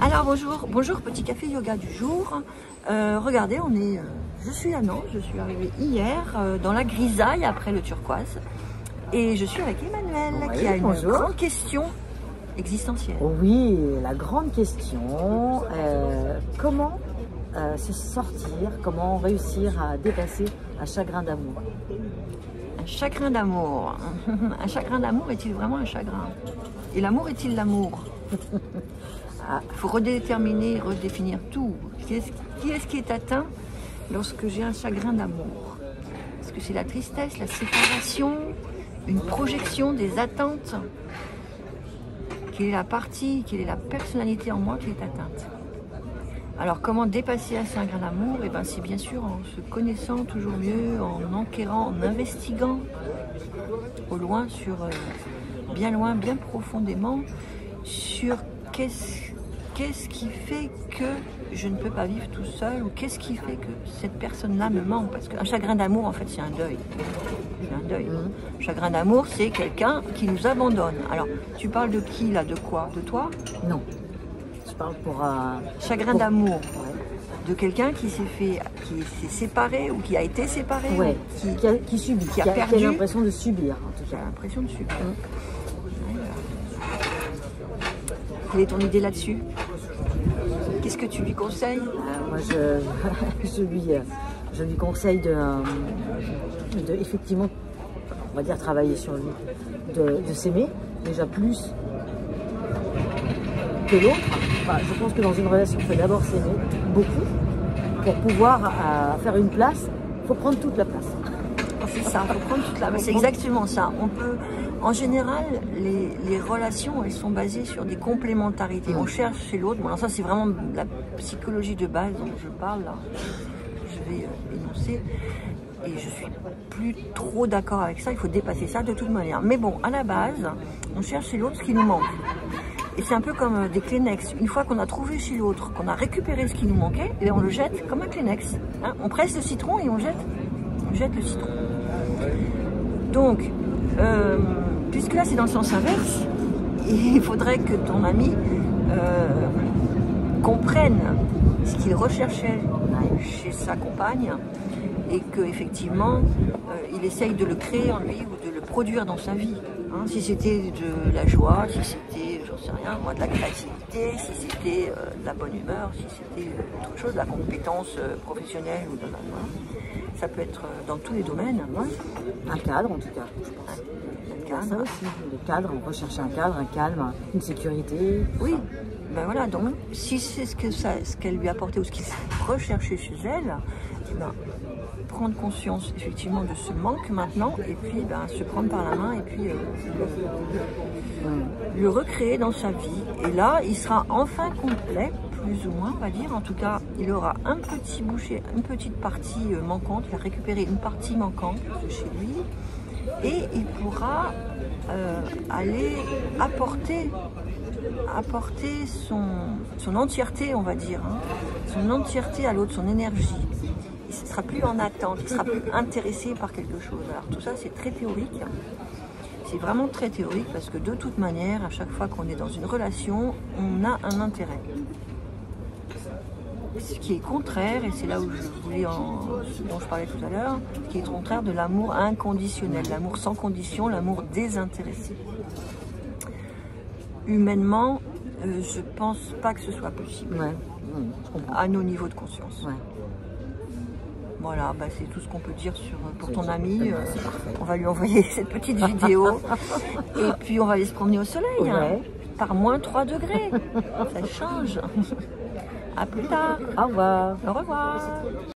Alors bonjour petit café yoga du jour. Regardez, je suis à Nantes, je suis arrivée hier dans la grisaille après le turquoise. Et je suis avec Emmanuel qui a une grande question existentielle. Oui, la grande question, comment se sortir, comment réussir à dépasser un chagrin d'amour? Un chagrin d'amour. Un chagrin d'amour est-il vraiment un chagrin? Et l'amour est-il l'amour? Il faut redéterminer, redéfinir tout. Qui est-ce qui est atteint lorsque j'ai un chagrin d'amour? Est-ce que c'est la tristesse, la séparation, une projection des attentes? Quelle est la partie, quelle est la personnalité en moi qui est atteinte? Alors comment dépasser un chagrin d'amour? Eh bien c'est bien sûr en se connaissant toujours mieux, en enquérant, en investiguant au loin, bien loin, bien profondément, sur qu'est-ce qui fait que je ne peux pas vivre tout seul, ou qu'est-ce qui fait que cette personne-là me manque? Parce qu'un chagrin d'amour, en fait, c'est un deuil. C'est un deuil. Un chagrin d'amour, c'est quelqu'un qui nous abandonne. Alors, tu parles de qui, là? De quoi? De toi? Non. Je parle pour un... Chagrin d'amour. De quelqu'un qui s'est séparé, ou qui a été séparé. Ouais, qui subit, qui a perdu. Qui a l'impression de subir, en tout cas. L'impression de subir. Quelle est ton idée là-dessus? Qu'est-ce que tu lui conseilles? Moi, je lui conseille de effectivement, on va dire, travailler sur lui, de s'aimer déjà plus que l'autre. Enfin, je pense que dans une relation, il faut d'abord s'aimer beaucoup pour pouvoir faire une place. Il faut prendre toute la place. C'est ça, il faut prendre toute la place. C'est exactement ça. On peut, en général, les relations, elles sont basées sur des complémentarités. On cherche chez l'autre. Bon, alors ça, c'est vraiment la psychologie de base dont je parle, là. Je vais énoncer. Et je suis plus trop d'accord avec ça. Il faut dépasser ça de toute manière. Mais bon, à la base, on cherche chez l'autre ce qui nous manque. Et c'est un peu comme des Kleenex. Une fois qu'on a trouvé chez l'autre, qu'on a récupéré ce qui nous manquait, et on le jette comme un Kleenex. Hein, on presse le citron et on jette le citron. Donc, puisque là c'est dans le sens inverse, il faudrait que ton ami comprenne ce qu'il recherchait chez sa compagne et qu'effectivement il essaye de le créer en lui ou de le produire dans sa vie. Hein, si c'était de la joie, si c'était, j'en sais rien, moi, de la créativité, si c'était de la bonne humeur, si c'était autre chose, de la compétence professionnelle ou de la... Ça peut être dans tous les domaines. Un cadre, en tout cas. Un cadre. Ça aussi, le cadre, on recherche un cadre, un calme, une sécurité. Oui, ben voilà, donc si c'est ce qu'elle lui apportait ou ce qu'il recherchait chez elle, eh ben, prendre conscience effectivement de ce manque maintenant, et puis ben, se prendre par la main et puis le recréer dans sa vie. Et là, il sera enfin complet, plus ou moins, on va dire. En tout cas, il aura un petit bouchée, une petite partie manquante. Il va récupérer une partie manquante de chez lui et il pourra aller apporter son entièreté, on va dire, hein, son entièreté à l'autre, son énergie. Il ne sera plus en attente, il sera plus intéressé par quelque chose. Alors tout ça, c'est très théorique. C'est vraiment très théorique parce que de toute manière, à chaque fois qu'on est dans une relation, on a un intérêt. Ce qui est contraire, et c'est là où je voulais ce dont je parlais tout à l'heure, ce qui est contraire de l'amour inconditionnel, l'amour sans condition, l'amour désintéressé. Humainement, je pense pas que ce soit possible. À nos niveaux de conscience. Voilà, bah c'est tout ce qu'on peut dire pour ton ami. On va lui envoyer cette petite vidéo. Et puis on va aller se promener au soleil. Hein, par moins 3 degrés. Ça change. À plus tard. Au revoir. Au revoir.